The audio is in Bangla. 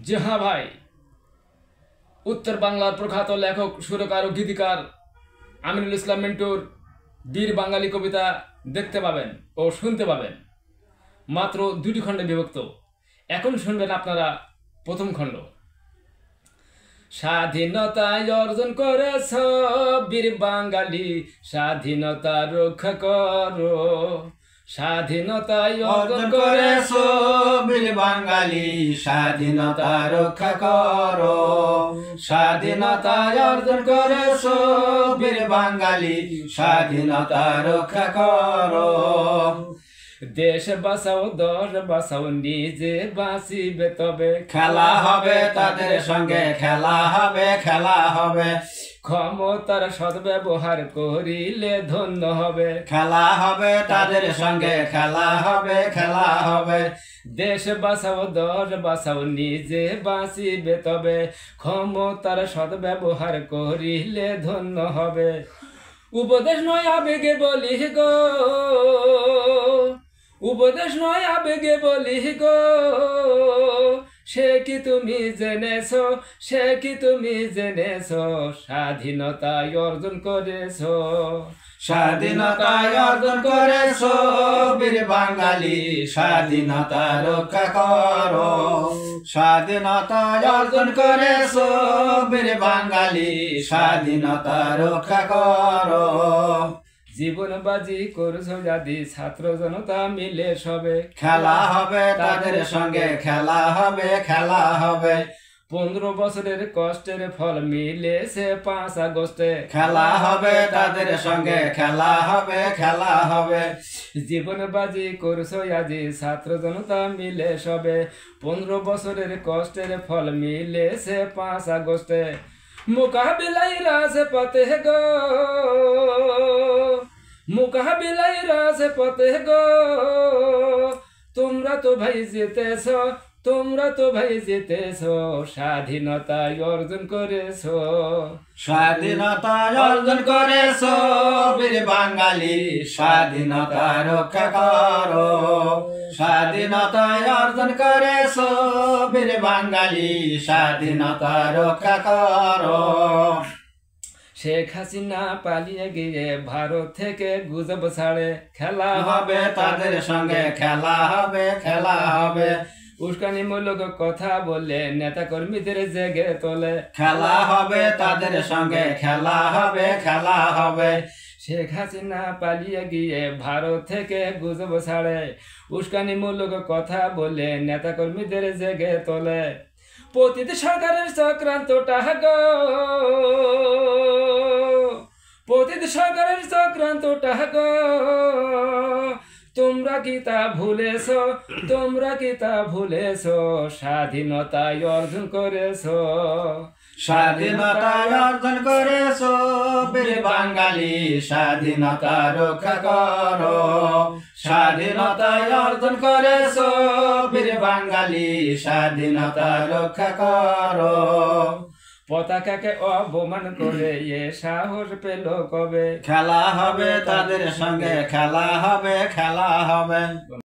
জি হ্যাঁ ভাই, উত্তর বাংলার প্রখ্যাত লেখক, সুরকার ও গীতিকার আমিনুল ইসলাম মিন্টুর বীর বাঙালি কবিতা দেখতে পাবেন ও শুনতে পাবেন। মাত্র দুটি খণ্ডে বিভক্ত। এখন শুনবেন আপনারা প্রথম খণ্ড। স্বাধীনতায় অর্জন করেছ বীর বাঙালি, স্বাধীনতা রক্ষা করো। স্বাধীনতায় অর্জন করেছ বীর বাঙালি, স্বাধীনতা রক্ষা করো। স্বাধীনতায় অর্জন করেছ বীর বাঙালি, স্বাধীনতা রক্ষা করো। দেশ বাঁচাও, দশ বাঁচাও, নিজে বাঁচিবে তবে। খেলা হবে তাদের সঙ্গে, খেলা হবে, খেলা হবে। ক্ষমতার সদ্ব্যবহার করিলে ধন্য হবে। খেলা হবে তাদের সঙ্গে, খেলা হবে, খেলা হবে। দেশ বাঁচাও, দশ বাঁচাও, নিজে বাঁচিবে তবে। ক্ষমতার সদ্ব্যবহার করিলে ধন্য হবে। উপদেশ নয় আবেগে বলি গো, উপদেশ নয় আবেগে বলি গো, সে কি তুমি জেনেছ, সে কি তুমি জেনেছ, স্বাধীনতায় অর্জন করেছ। স্বাধীনতায় অর্জন করেছ বীর বাঙালি, স্বাধীনতা রক্ষা করো। স্বাধীনতায় অর্জন করেছ বীর বাঙালি, স্বাধীনতা রক্ষা করো। জীবন বাজি করছো যদি ছাত্র জনতা মিলে সবে। খেলা হবে তাদের সঙ্গে, খেলা হবে, খেলা হবে। 15 বছরের কষ্টের ফল মিলেছে 5 আগস্টে। খেলা হবে তাদের সঙ্গে, খেলা হবে, খেলা হবে। জীবন বাজি করছো আজি ছাত্র জনতা মিলে সবে। 15 বছরের কষ্টের ফল মিলেছে 5 আগস্টে। মোকাবিলায় রাজপথে গো, মোকাবিলায় রাজপথে গো, তোমরা তো ভাই জিতেছ, তোমরা তো ভাই জিতেছ, স্বাধীনতায় অর্জন করেছ। স্বাধীনতায় অর্জন করেছ বীর বাঙালি, স্বাধীনতা রক্ষা করো। স্বাধীনতায় অর্জন করেছ বীর বাঙালি, স্বাধীনতা রক্ষা করো। শেখ হাসিনা পালিয়ে গিয়ে ভারত থেকে গুজব ছাড়ে। খেলা হবে তাদের সঙ্গে, খেলা হবে, খেলা হবে। উস্কানিমূলক কথা বলে নেতা কর্মীদের জেগে তোলে। খেলা হবে তাদের সঙ্গে, খেলা হবে, খেলা হবে। শেখ হাসিনা পালিয়ে গিয়ে ভারত থেকে গুজব ছাড়ে। উস্কানিমূলক কথা বলে নেতা কর্মীদের জেগে তোলে। পতিত সরকারের চক্রান্তটা গো, পতিত সরকারের চক্রান্তটা গো, তোমরা কি তা ভুলেছ, তোমরা কি তা ভুলেছ, স্বাধীনতায় অর্জন করেছ। স্বাধীনতায় অর্জন করেছ বীর বাঙালি, স্বাধীনতা রক্ষা করো। স্বাধীনতায় অর্জন করেছ বীর বাঙালি, স্বাধীনতা রক্ষা করো। পতাকাকে অপমান করে এ সাহস পেল কবে। খেলা হবে তাদের সঙ্গে, খেলা হবে, খেলা হবে।